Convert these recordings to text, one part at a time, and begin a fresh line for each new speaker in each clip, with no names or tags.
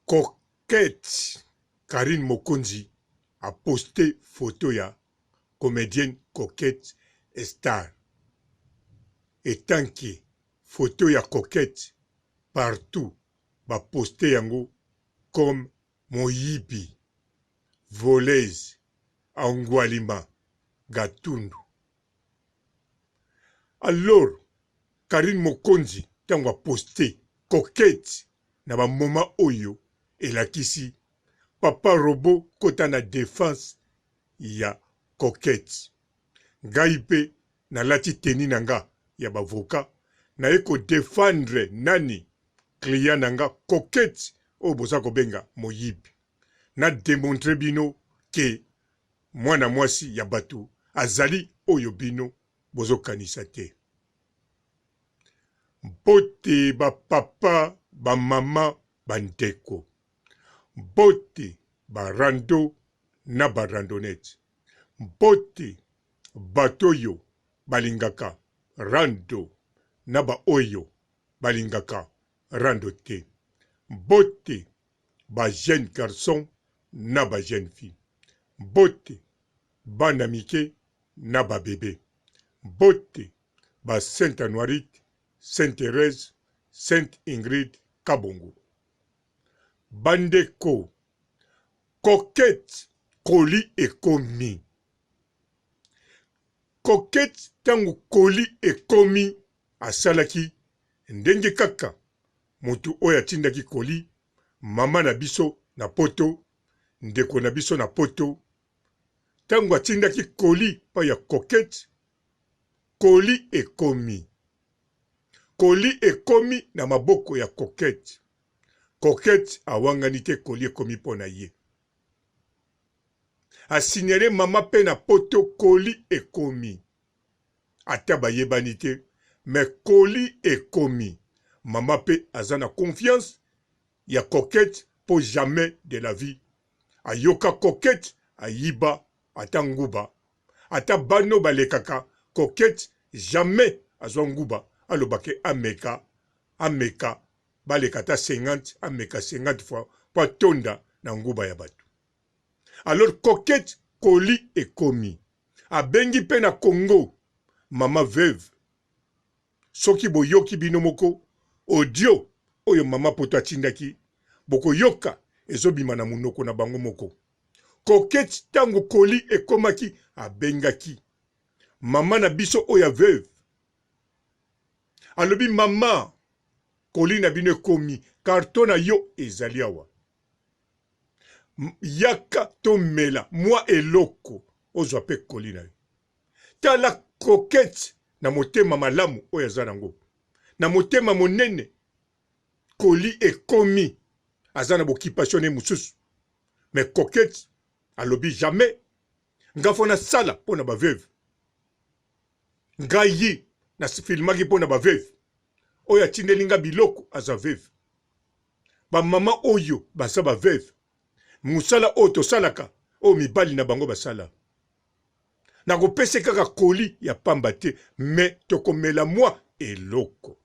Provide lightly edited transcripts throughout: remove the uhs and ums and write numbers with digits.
Coquette Karine Mokonzi a posté photo ya comédienne Coquette Star. Et tant que photo ya Coquette partout va poster yango comme Moyibi, voleuse, Angwalima, Gatundu. Alors, Karine Mokonzi tango a posté Coquette na ba moment oyo elakisi papa robot kota na défense ya Coquette. Ngai pe na lati teni nanga ya bavoka na eko défendre nani client nanga Coquette o boza kobenga Moyibi. Na démontrer bino ke mwana mwasi ya batu azali oyo bino bozo kanisa te. Bote ba papa, ba mama, bandeko. Bote ba rando na ba randonnette. Bote batoyo balingaka rando na ba oyo balingaka rando te. Bote ba jeune garçon na ba jeune fille. Bote bana mike na ba bébé. Bote ba Sainte Anoirite, Sainte Thérèse, Sainte Ingrid Kabongo. Bandeko, Coquette koli ekomi. Coquette tangu koli ekomi asalaki ndenge kaka mutu oya tindaki koli mama na biso na poto, ndeko na biso na poto. Tangu atindaki koli pa ya Coquette, koli ekomi. Koli ekomi na maboko ya Coquette. Coquette awangani te koli ekomi pona ye. Asignale mama pe na poto koli ekomi. Ata bayebani te, mais koli ekomi. Mama pe azana confiance ya Coquette pour jamais de la vie. Ayoka Coquette ayiba ata nguba. Ata bano balekaka Coquette jamais azwa nguba. Alobake ameka balekata 50 ameka 50 fois pa tonda na nguba ya batu. Alors Coquette koli ekomi. Abengi pe na Congo mama veuve. Soki boyoki bino moko audio oyo mama poto atindaki boko yoka ezobima na munoko na bango moko. Coquette tango koli ekomaki abengaki mama na biso oya veuve. Alobi mama koli na bino ekomi karton na yo ezali awa. Yaka tomela mwa eloko ozwa pe koli na yo. Tala Coquette na motema malamu oyo aza nango. Na motema monene koli ekomi aza na bokipation ne mususu. Mais Coquette alobi jamais ngafona sala pona ba veuve. Ngayi na filmaki pona ba veuve. Oyo atindelinga biloko aza veuve. Ba mama oyo basa ba veuve. Musala oyo tosalaka oyo mibali na bango basala. Na kopese kaka koli ya pamba te, mais tokomela mwa eloko.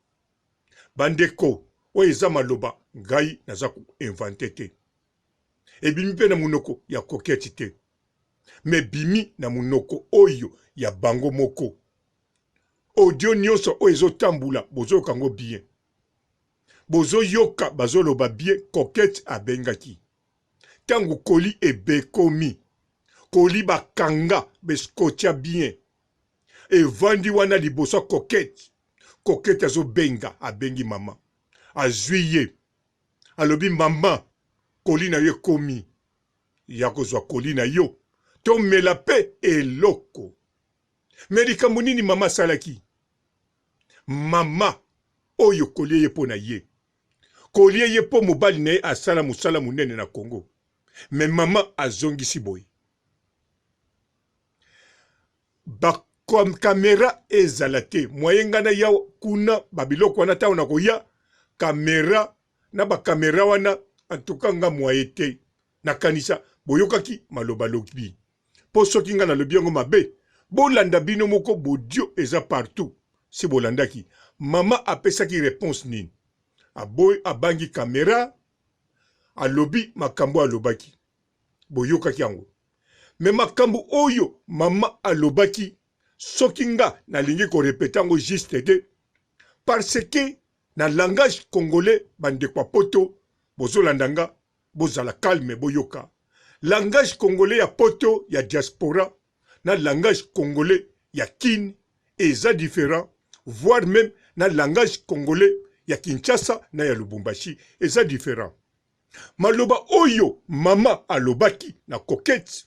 Bandeko oyo eza maloba ngai naza ko inventer te. Ebimi pe na munoko ya Coquette te. Mais bimi na munoko oyo ya bango moko. Audio nyonso oyo ezotambula bozo kango bien. Bozo yoka bazo loba bien Coquette abengaki. Tangu koli ebekomi. Koli bakanga beskotia bien. Evandi wana liboso Coquette. Coquette azo benga abengi mama. Azwiye. Alobi mama koli na yo komi. Yakozwa koli na yo. Tomela pe eloko. Merika munini mama salaki. Mama oyo kolie ye po na ye. Kolie ye po mobali na ye asala musala munene na Congo. Mais mama azongisi boy. Ba kamera ezalate. Moyenga na ya kuna babiloko wana ta ona koya kamera na ba kamera wana antukanga moyete na kanisa boyokaki maloba lobi. Po soki nga na lobi yango mabe. Bolanda bino moko bodio eza partout. Si bolandaki mama apesaki réponse nini. Aboy abangi kamera alobi makambo alobaki. Boyokaki yango. Me makambo oyo mama alobaki soki nga nalingi ko répéter yango juste te parce que na langage congolais bandekwa poto bozolanda nga bozala calme boyoka. Langage congolais ya poto ya diaspora na langage congolais ya kin eza différent, voire même na langage congolais ya Kinshasa na ya Lubumbashi eza différent. Maloba oyo mama alobaki na coquette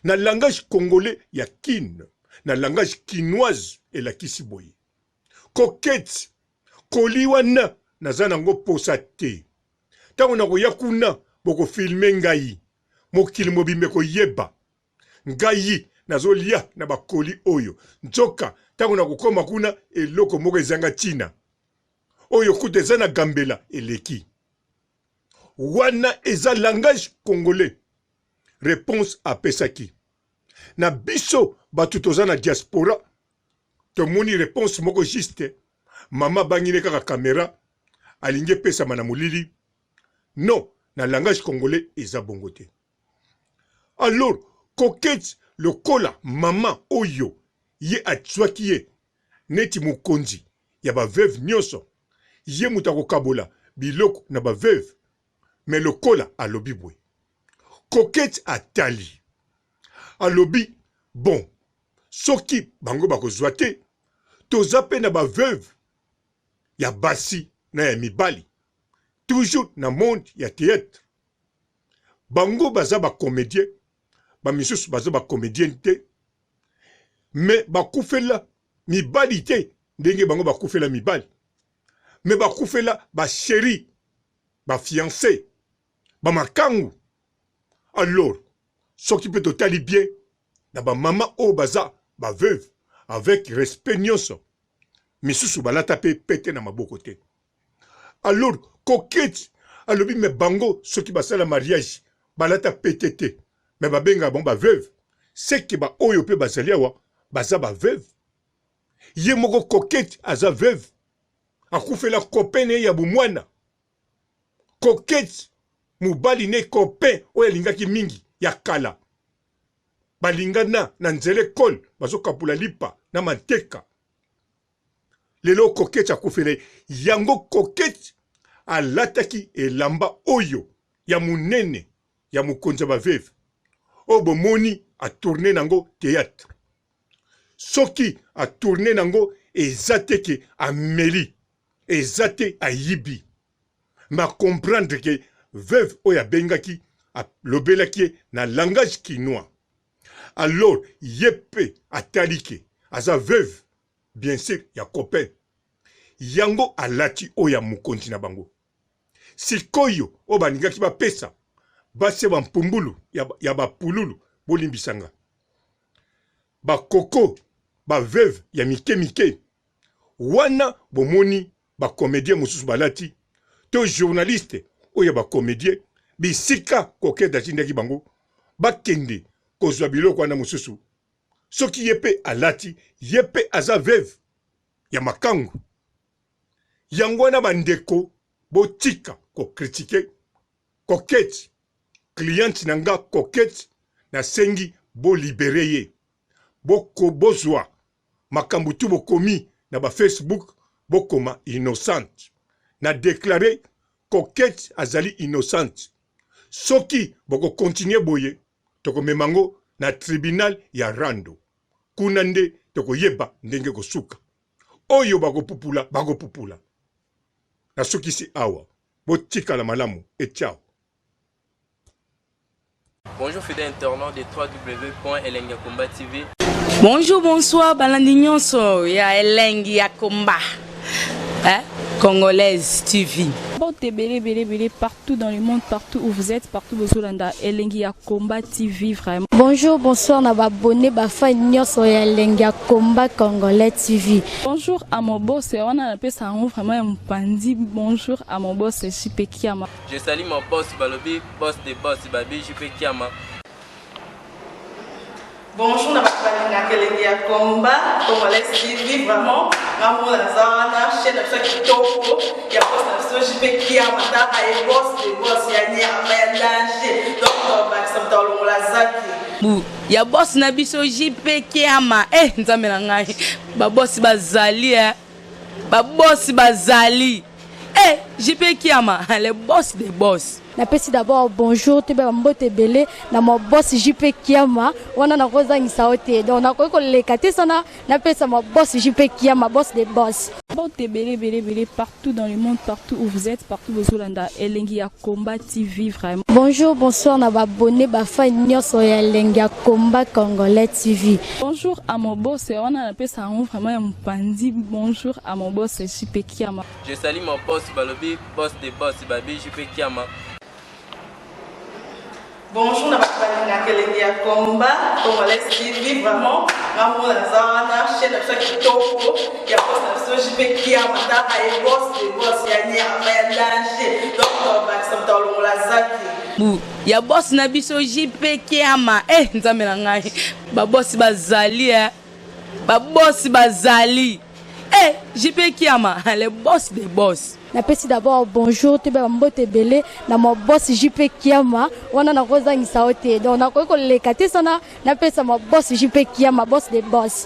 na langage congolais ya kin na langage kinoise elakisi boye. Coquette koliwa na zanango posa te. Tango na koya kuna boko filme ngai mokili mobimbe ko yeba ngai nazolia na bakoli oyo nzoka tango na kokoma kuna eloko moko ezanga tina oyo kuta eza na gambela eleki wana eza langage congolais. Réponse apesaki na biso batu toza na diaspora tomoni réponse moko juste mama bangine kaka kamera alingi pesa mana mulili non na langage congolais eza bongo te. Alors coquette lokola mama oyo ye atwaki ye neti mukonzi ya ba veuve nyonso ye mutako kabola biloko na ba veuve mais lokola alobi bwe coquette atali alobi bon soki bango bakozwa te toza pe na ba veuve ya basi na ya mibali toujours na monde ya théâtre bango baza ba comédien ba misusu baza ba comédien te mais bakufela mibali te ndenge bango bakufela mibali mais bakufela ba chéri ba fiancé ba makangu. Alors soki pe totali bien na ba mama o baza ba veuve avec respect nyonso misusu balata pe pete na maboko te. Alors coquette alobi me bango soki basala mariage balata pete te mais babenga bon ba veuve c'est que ba oyo pe bazali awa baza ba veuve ye moko coquette aza veuve akufela copain ne ya bumwana coquette mubali ne copain oyo alingaki mingi ya kala balingana na nzele kol bazokapula lipa na manteka lelo coquette akufele yango coquette alataki elamba oyo ya munene ya mukonza ba veuve o bomoni a tourner nango théâtre soki a tourner nango ezate ke ameli ezate ayibi ma comprendre que veuve oya bengaki a lobelaki na langage kinois. Alors yepe atalike aza veuve bien sûr ya copain yango alati oya mukonzi na bango sikoyo o baningaki ba pesa base ba mpumbulu ya ba pululu bolimbisanga ba koko ba veuve ya mike wana bomoni ba comédien mususu balati to journaliste oya ba comédien bisika kokeda tindaki bango bakende kozwa biloko wana mususu soki yepe alati yepe aza veuve ya makangu yango wana bandeko botika ko critiquer coquette cliente nanga coquette na sengi bo libérer boko bozwa makambo tu bokomi na ba Facebook bokoma innocente na déclarer coquette azali innocente soki boko continuer boye toko memango na tribunal ya rando kuna nde toko yeba ndenge kosuka oyo bako pupula na soki si awa botika la malamu et ciao.
Bonjour fidèles internautes de www.elengiakomba TV.
Bonjour, bonsoir, balandi nyonso ya Elengi ya Komba. Congolaise TV.
Belé, partout dans le monde, partout où vous êtes, partout où vous êtes, Elengi ya Komba TV, vraiment.
Bonjour, bonsoir, na abonné, fan nyonso ya Elengi ya Komba Congolais TV.
Bonjour à mon boss, on a appelé ça vraiment un pandi. Bonjour à mon boss, JP Kiama.
Je salue mon boss Balobi, boss des boss Babi, JP Kiama.
Bonjour, na Elengi ya Komba Congolais TV, vraiment. Maman Lazana, chaîne de chaque topo, il y a boss de JP Kiama, il y a boss des boss, il y a
ya boss na biso JP Kiama nzambe na ngai ba boss bazali ba boss bazali JP Kiama le boss des boss.
Napesi d'abord bonjour te ba mbote belé na mo boss JP Kiama wana na kozangisa ote donc na ko leka te sana napesa mo boss JP Kiama boss des boss.
Mbote belé partout dans le monde, partout où vous êtes, partout où Zolanda Elengi ya Komba TV vraiment.
Bonjour, bonsoir na ba abonné ba fan nyonso ya Elengi ya Komba Congolais TV.
Bonjour à mon boss, on a appelé ça vraiment un pandi. Bonjour à mon boss JP Kiama.
Je salue mon boss Balobi, boss des boss Babi JP Kiama.
Bonjour, na balinga Elengi ya Komba Congolais TV vraiment. Ngamo na zana chaîne ça qui toko ya boss na JP Kiama ta ay boss des boss ya nya ya danger. Donc ba samta longola zaki.
Ya boss na biso JP Kiama nzambe na ngai ba boss bazali ba boss bazali JP Kiama le boss des boss.
Napesi d'abord bonjour te ba mbote belé na mo boss JP Kiama wana na kozangisa ote donc na ko leka te sana napesa mo boss JP Kiama boss des boss.